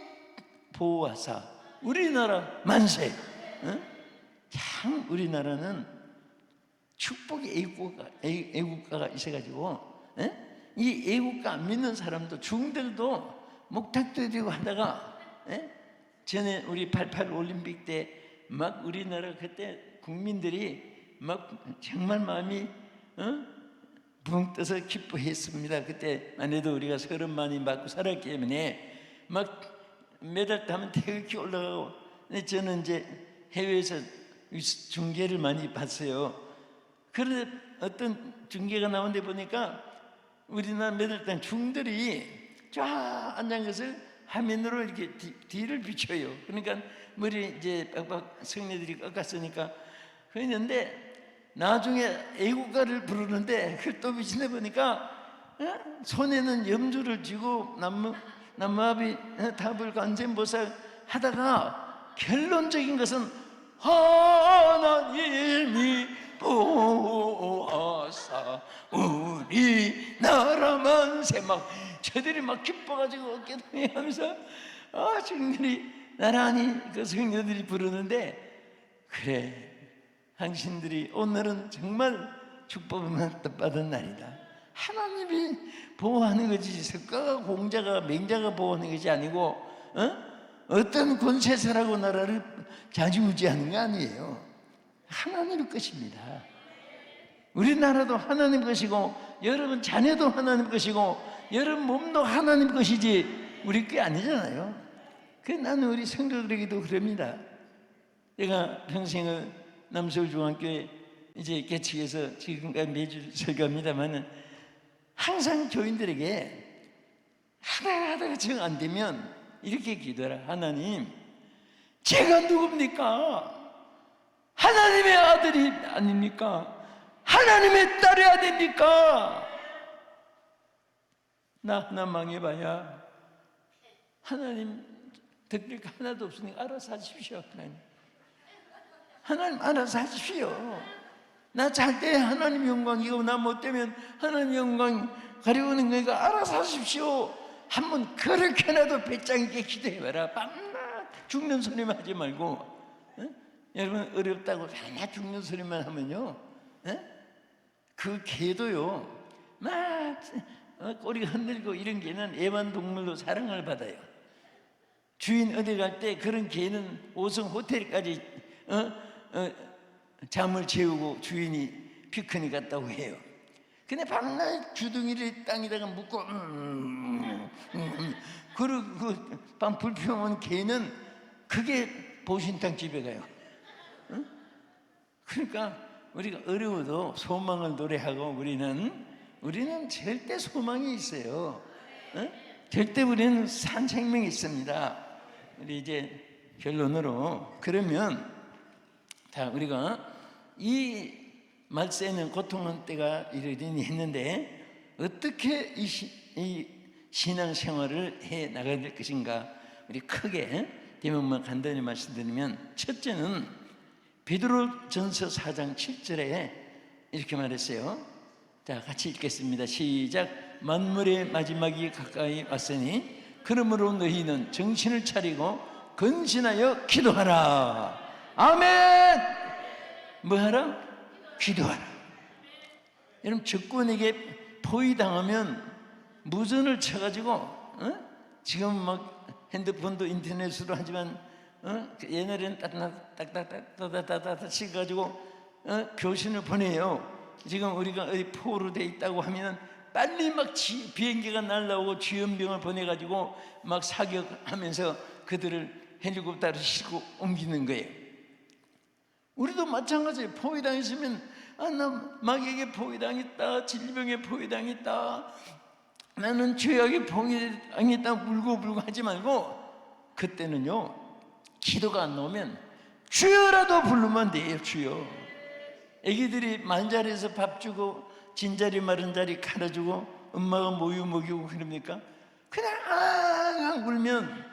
보호하사 우리나라 만세. 참 우리나라는 축복의 애국가가 있어가지고 이 애국가 안 믿는 사람도 중들도 목탁도 되고 하다가 전에 우리 88 올림픽 때 막 우리나라 그때 국민들이 막 정말 마음이 붕 떠서 기뻐했습니다. 그때만 해도 우리가 30만이 맞고 살았기 때문에 막 메달 따면 태극기 올라가고. 저는 이제 해외에서 중계를 많이 봤어요. 그런데 어떤 중계가 나온 데 보니까 우리나라 메달 딴 중들이 쫙 앉은 것을 화면으로 이렇게 뒤를 비춰요. 그러니까 머리 이제 빡빡 성녀들이 깎았으니까 그랬는데 나중에 애국가를 부르는데 그걸 또 비치내 보니까 손에는 염주를 쥐고 남무아비 답을 간쟁보살 하다가 결론적인 것은 하나님이 보호하사 우리나라 만세. 막 저들이 막 기뻐가지고 어깨동무 하면서 정들이 나란히 그 성녀들이 부르는데, 그래 당신들이 오늘은 정말 축복을 받은 날이다. 하나님이 보호하는 거지 석가가 공자가 맹자가 보호하는 것이 아니고 어떤 권세사라고 나라를 좌지우지하는 거 아니에요. 하나님의 것입니다. 우리나라도 하나님 것이고 여러분 자녀도 하나님 것이고 여러분 몸도 하나님 것이지 우리 게 아니잖아요. 나는 우리 성도들에게도 그럽니다. 제가 평생을 남서울중앙교회 이제 개척해서 지금까지 매주 설교합니다만은 항상 교인들에게 하나하나가 정 안 되면 이렇게 기도하라. 하나님, 제가 누굽니까? 하나님의 아들이 아닙니까? 하나님의 딸이 아닙니까? 나 하나 망해봐야 하나님 듣길 거 하나도 없으니까 알아서 하십시오. 하나님 알아서 하십시오. 나 잘 때 하나님 영광이고 나 못되면 하나님 영광 가려우는 거니까 알아서 하십시오. 한번 그렇게라도 배짱 있게 기도해봐라. 밤낮 죽는 소리만 하지 말고. 여러분 어렵다고 밤낮 죽는 소리만 하면요, 그 개도요 막 꼬리가 흔들고 이런 개는 애완동물로 사랑을 받아요. 주인 어디 갈 때 그런 개는 5성 호텔까지 잠을 재우고 주인이 피크닉 갔다고 해요. 근데 밤낮 주둥이를 땅에다가 묶고 그리고 그밤 불평한 개는 그게 보신탕 집에 가요. 그러니까 우리가 어려워도 소망을 노래하고 우리는 절대 소망이 있어요. 절대 우리는 산 생명이 있습니다. 우리 이제 결론으로, 그러면 다 우리가 이 말세는 고통한 때가 이르리니 했는데 어떻게 이 신앙생활을 해 나가야 될 것인가, 우리 크게 대목만 간단히 말씀드리면, 첫째는 베드로전서 4장 7절에 이렇게 말했어요. 자, 같이 읽겠습니다. 시작. 만물의 마지막이 가까이 왔으니 그러므로 너희는 정신을 차리고 근신하여 기도하라. 아멘. 뭐하라? 기도하라. 여러분, 적군에게 포위당하면 무전을 쳐가지고 지금 막 핸드폰도 인터넷으로 하지만 옛날에는 딱딱딱딱딱딱딱 치가지고 교신을 보내요. 지금 우리가 어디 포로 돼 있다고 하면 빨리 막 비행기가 날라오고 주연병을 보내가지고 막 사격하면서 그들을 헬리콥터로 싣고 옮기는 거예요. 우리도 마찬가지예요. 포위당했으면 나 마귀에게 포위당했다, 질병에 포위당했다, 나는 죄악에 포위당했다 울고 하지 말고, 그때는요 기도가 안 나오면 주여라도 부르면 돼요. 주여. 애기들이 말자리에서 밥 주고 진자리 마른 자리 갈아주고 엄마가 모유 먹이고 그럽니까? 그냥 앙앙 울면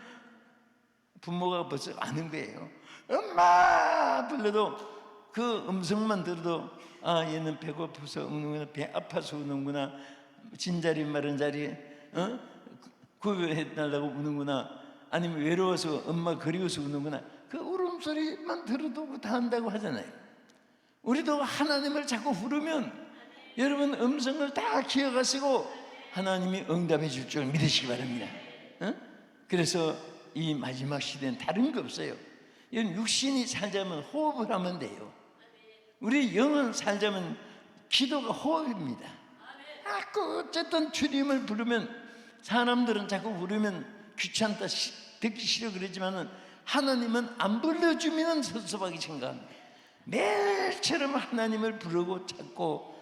부모가 벌써 아는 거예요. 엄마 불러도 그 음성만 들어도 아, 얘는 배고파서 우는구나, 배 아파서 우는구나, 진자리 마른 자리 구별해달라고 우는구나, 아니면 외로워서 엄마 그리워서 우는구나, 그 울음소리만 들어도 다 한다고 하잖아요. 우리도 하나님을 자꾸 부르면 여러분 음성을 다 기억하시고 하나님이 응답해 줄 줄 믿으시기 바랍니다. 그래서 이 마지막 시대는 다른 거 없어요. 여러분, 육신이 살자면 호흡을 하면 돼요. 우리 영은 살자면 기도가 호흡입니다. 어쨌든 주님을 부르면, 사람들은 자꾸 부르면 귀찮다, 듣기 싫어 그러지만은 하나님은 안 불러주면 섭섭하게 생각합니다. 매일처럼 하나님을 부르고 찾고,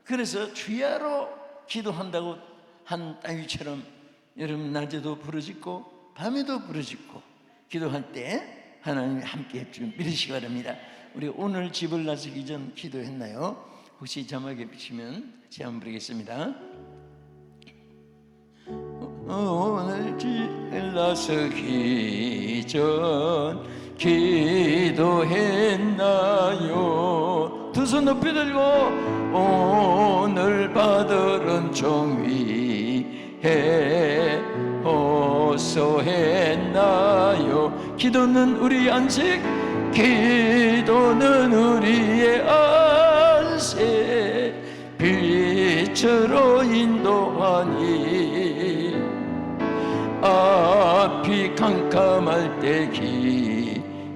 그래서 주야로 기도한다고 한 다윗처럼 여러분 낮에도 부르짖고 밤에도 부르짖고 기도할 때 하나님이 함께 해줄 믿으시기 바랍니다. 우리 오늘 집을 나서기 전 기도했나요? 혹시 자막에 비치면 제가 한번 부르겠습니다. 오늘 집을 나서기 전 기도했나요? 두 손 높이 들고 오늘 받으른 종위해 호소했나요? 기도는 우리 안식, 기도는 우리의 안식, 빛으로 인도하니 앞이 캄캄할 때 기도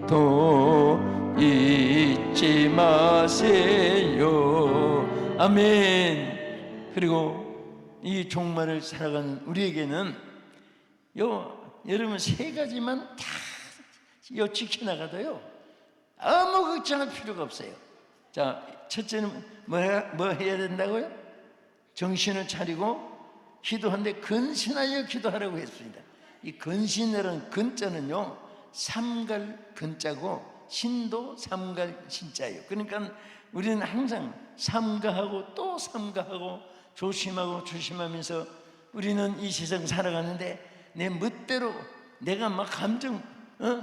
잊지 마세요. 아멘. 그리고 이 종말을 살아가는 우리에게는 여러분 세 가지만 다 지켜나가도요 아무 걱정할 필요가 없어요. 자, 첫째는 뭐 해야 된다고요? 정신을 차리고 기도하는데 근신하여 기도하라고 했습니다. 이 근신이라는 근자는요 삼갈 근자고 신도 삼갈 신자예요. 그러니까 우리는 항상 삼가하고 또 삼가하고 조심하고 조심하면서 우리는 이 세상 살아가는데 내 멋대로 내가 막 감정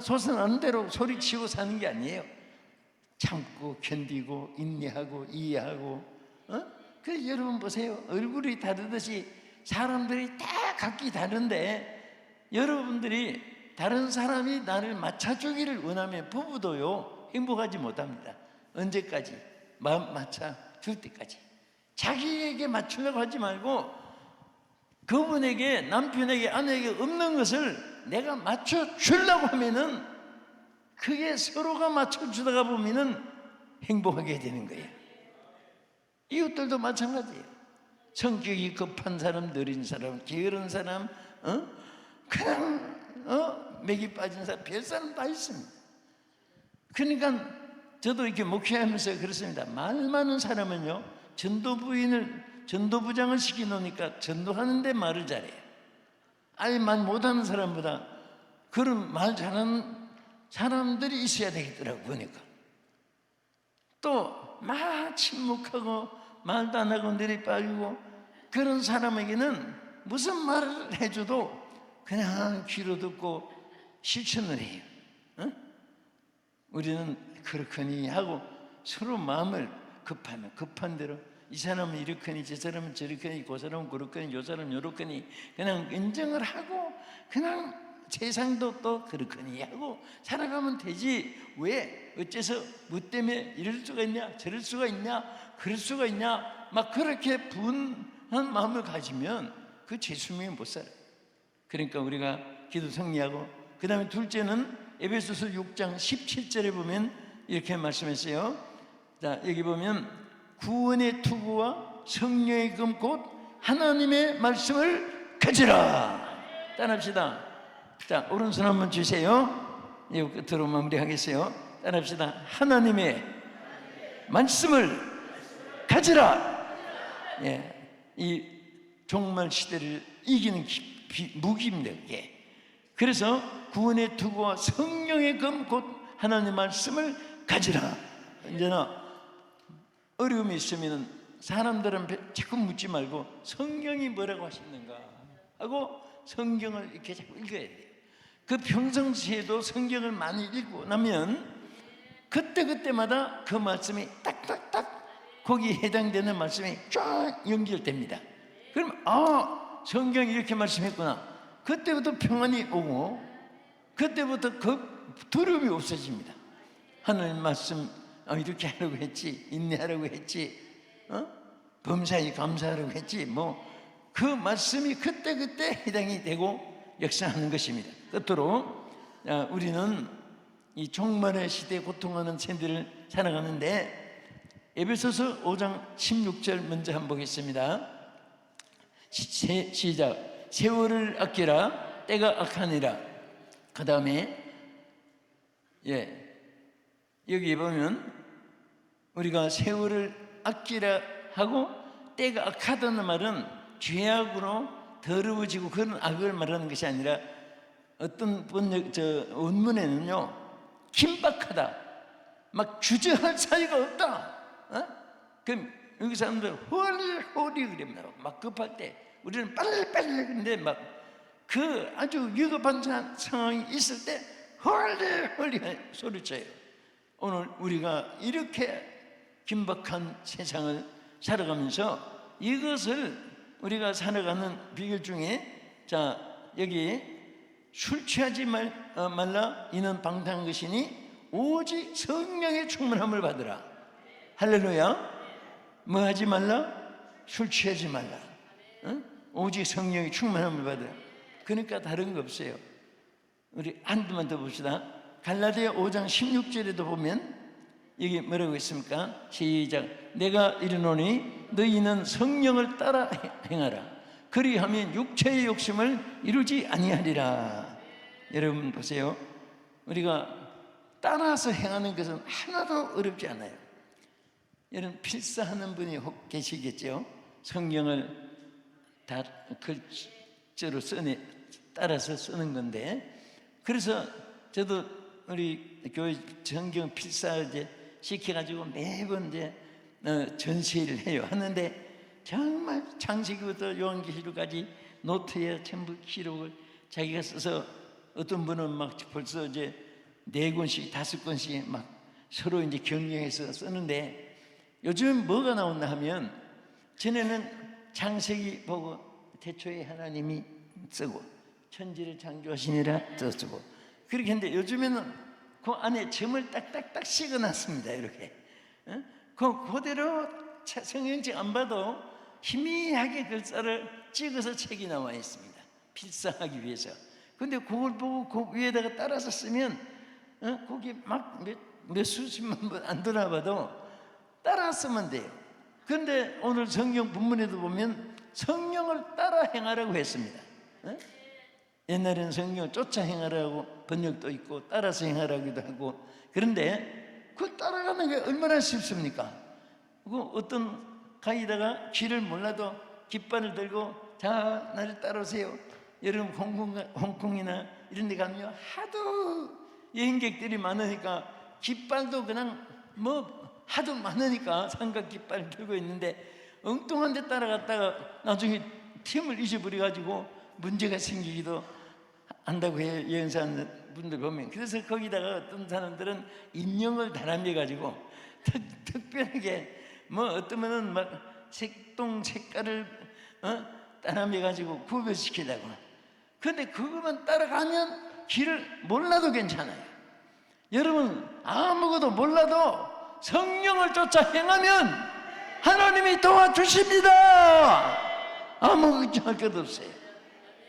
솟아나는 대로 소리치고 사는 게 아니에요. 참고 견디고 인내하고 이해하고. 그래서 여러분 보세요. 얼굴이 다르듯이 사람들이 다 각기 다른데 여러분들이 다른 사람이 나를 맞춰주기를 원하면 부부도요 행복하지 못합니다. 언제까지? 마음 맞춰줄 때까지. 자기에게 맞추려고 하지 말고 그분에게, 남편에게, 아내에게 없는 것을 내가 맞춰주려고 하면은 그게 서로가 맞춰주다가 보면은 행복하게 되는 거예요. 이웃들도 마찬가지예요. 성격이 급한 사람, 느린 사람, 게으른 사람, 그냥 맥이 빠진 사람, 별 사람 다 있습니다. 그러니까 저도 이렇게 목회하면서 그렇습니다. 말 많은 사람은요, 전도부장을 시켜놓으니까 전도하는데 말을 잘해요. 아예 말 못하는 사람보다 그런 말 잘하는 사람들이 있어야 되겠더라고 보니까. 또 막 침묵하고 말도 안 하고 내리빠지고 그런 사람에게는 무슨 말을 해줘도 그냥 귀로 듣고 실천을 해요. 우리는 그렇거니 하고 서로 마음을 급하면 급한 대로 이 사람은 이렇거니 저 사람은 저렇거니 그 사람은 그렇거니 요 사람은 요렇거니 그냥 인정을 하고 그냥 세상도 또 그렇거니 하고 살아가면 되지. 왜? 어째서 뭐 때문에 이럴 수가 있냐 저럴 수가 있냐 그럴 수가 있냐 막 그렇게 분한 마음을 가지면 그 재수명이 못 살아요. 그러니까 우리가 기도 성리하고 그 다음에 둘째는 에베소서 6장 17절에 보면 이렇게 말씀했어요. 자, 여기 보면 구원의 투구와 성령의 금 곧 하나님의 말씀을 가지라. 따라합시다. 자, 오른손 한번 주세요. 이 끝으로 마무리하겠어요. 따라합시다. 하나님의 말씀을 가지라. 예, 이 종말 시대를 이기는 무기입니다. 이게. 그래서 구원의 투구와 성령의 금 곧 하나님의 말씀을 가지라. 언제나 어려움이 있으면 사람들은 자꾸 묻지 말고 성경이 뭐라고 하시는가 하고 성경을 이렇게 자꾸 읽어야 돼요. 그 평상시에도 성경을 많이 읽고 나면 그때마다 그 말씀이 딱딱딱 거기에 해당되는 말씀이 쫙 연결됩니다. 그럼 성경이 이렇게 말씀했구나. 그때부터 평안이 오고 그때부터 그 두려움이 없어집니다. 하나님 말씀 이렇게 하라고 했지, 인내하라고 했지, 범사에 감사하라고 했지, 그 말씀이 그때 해당이 되고 역사하는 것입니다. 끝으로 우리는 이 종말의 시대에 고통하는 세대를 살아가는데 에베소서 5장 16절 먼저 한번 보겠습니다. 시작. 세월을 아끼라 때가 악하니라. 그 다음에 여기 보면 우리가 세월을 아끼라 하고 때가 악하다는 말은 죄악으로 더러워지고 그런 악을 말하는 것이 아니라 어떤 원문에는요 긴박하다, 막 주저할 사이가 없다. 그럼 여기 사람들 홀리 그럽니다. 막 급할 때 우리는 빨리 그런데 막 그 아주 위급한 상황이 있을 때 홀리 소리쳐요. 오늘 우리가 이렇게 긴박한 세상을 살아가면서 이것을 우리가 살아가는 비결 중에 자 여기 술 취하지 말라 이는 방탕한 것이니 오직 성령의 충만함을 받으라. 할렐루야. 뭐 하지 말라? 술 취하지 말라. 오직 성령의 충만함을 받으라. 그러니까 다른 거 없어요. 우리 한두만 더 봅시다. 갈라디아 5장 16절에도 보면 여기 뭐라고 했습니까? 시작. 내가 이르노니 너희는 성령을 따라 행하라. 그리하면 육체의 욕심을 이루지 아니하리라. 여러분 보세요. 우리가 따라서 행하는 것은 하나도 어렵지 않아요. 여러분 필사하는 분이 혹 계시겠죠? 성경을 다 글자로 따라서 쓰는 건데 그래서 저도 우리 교회 성경 필사 이제 시켜가지고 매번 이제 전시를 해요. 하는데 정말 창세기부터 요한계시록까지 노트에 전부 기록을 자기가 써서 어떤 분은 막 벌써 이제 4권씩 5권씩 막 서로 이제 격려해서 쓰는데 요즘 뭐가 나온다 하면 전에는 창세기 보고 태초에 하나님이 쓰고 천지를 창조하시니라 쓰고 그렇게 했는데 요즘에는 그 안에 점을 딱딱딱 씌워놨습니다. 이렇게 그대로 성경책 안 봐도 희미하게 글자를 찍어서 책이 나와 있습니다. 필사하기 위해서. 근데 그걸 보고 그 위에다가 따라서 쓰면 거기 막 몇 수십만 번 안 돌아봐도 따라 쓰면 돼요. 그런데 오늘 성경 본문에도 보면 성령을 따라 행하라고 했습니다. 옛날에는 성령을 쫓아 행하라고 번역도 있고 따라서 행하라기도 하고 그런데 그 따라가는 게 얼마나 쉽습니까? 그 어떤 가이다가 길을 몰라도 깃발을 들고 자 나를 따라오세요. 여러분 홍콩이나 이런 데 가면 하도 여행객들이 많으니까 깃발도 그냥 뭐 하도 많으니까 삼각 깃발 들고 있는데 엉뚱한 데 따라갔다가 나중에 팀을 잊어버려가지고 문제가 생기기도 한다고 해요. 여행사하는 분들 보면. 그래서 거기다가 어떤 사람들은 인형을 달아매가지고 특별하게 뭐 어떠면은 막 색깔을 따라매가지고 구별시키려고. 근데 그것만 따라가면 길을 몰라도 괜찮아요. 여러분 아무것도 몰라도 성령을 쫓아 행하면 하나님이 도와주십니다. 아무것도 할 것 없어요.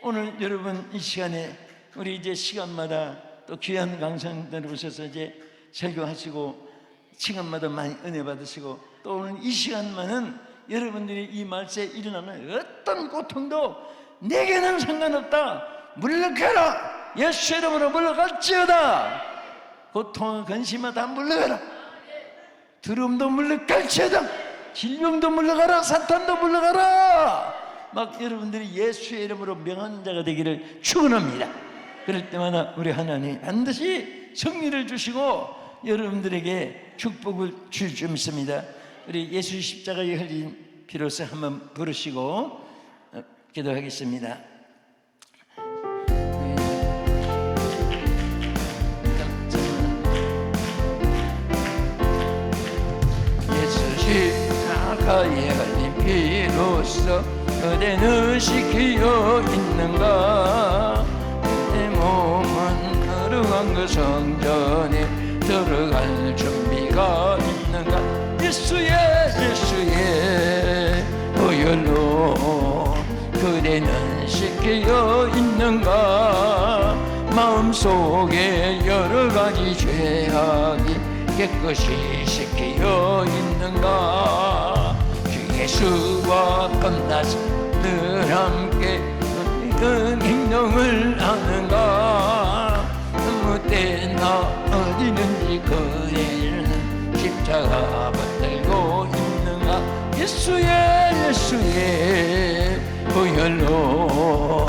오늘 여러분 이 시간에 우리 이제 시간마다 또 귀한 강사님들 오셔서 이제 설교하시고 시간마다 많이 은혜 받으시고 또 오늘 이 시간만은 여러분들이 이 말세에 일어나는 어떤 고통도 내게는 상관없다. 물러가라. 예수 이름으로 물러갈지어다. 고통과 근심아 다 물러가라. 두려움도 물러갈지어다. 질병도 물러가라. 사탄도 물러가라. 막 여러분들이 예수의 이름으로 명한 자가 되기를 축원합니다. 그럴 때마다 우리 하나님 반드시 승리를 주시고 여러분들에게 축복을 줄 줄 믿습니다. 우리 예수 십자가에 흘린 피로써 한번 부르시고 기도하겠습니다. 예수 십자가에 흘린 피로써 그대는 지키어 있는가? 내 몸은 거룩한 그 성전에 들어갈 준비가 있는가? 예수의 보혈로 그대는 지키어 있는가? 마음속에 여러 가지 죄악이 깨끗이 지키어 있는가? 주 예수와 만나서 늘 함께 그 행동을 하는가? 아무 때나 어디든지 그대는 십자가 붙들고 있는가? 예수의 보혈로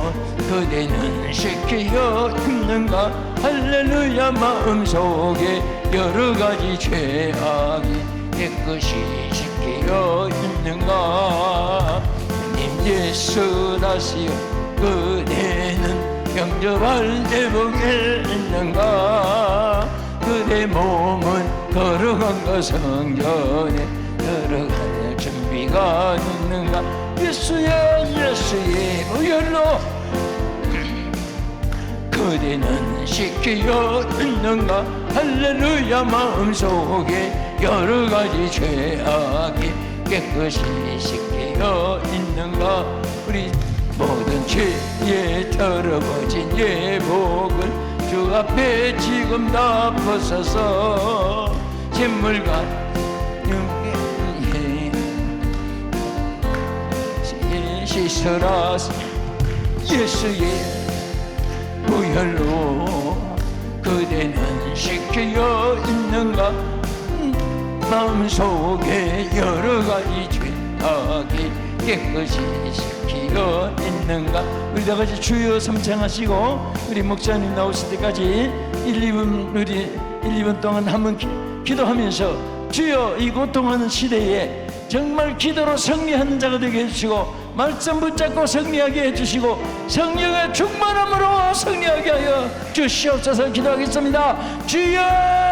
그대는 지키어 있는가? 할렐루야. 마음속에 여러 가지 죄악이 깨끗이 지키어 있는가? 님 예수 다시요 그대는 영접할 제복에 있는가? 그대 몸은 거룩한 그 성전에 들어갈 준비가 있는가? 예수의 보혈로 그대는 지키어 있는가? 할렐루야. 마음속에 여러 가지 죄악이 깨끗이 지키어 있는가? 우리 모든 죄에 더러워진 예복을 주 앞에 지금 다 벗어서 샘물과 씻으라. 예수의 보혈로 그대는 지키어 있는가? 마음속에 여러 가지 죄악이 깨끗이 지키어 있는가? 우리 다 같이 주여 삼창하시고 우리 목사님 나오실 때까지 1, 2분 동안 한번 기도하면서 주여 이 고통하는 시대에 정말 기도로 승리하는 자가 되게 해주시고 말씀 붙잡고 승리하게 해주시고 성령의 충만함으로 승리하게 하여 주시옵소서. 기도하겠습니다. 주여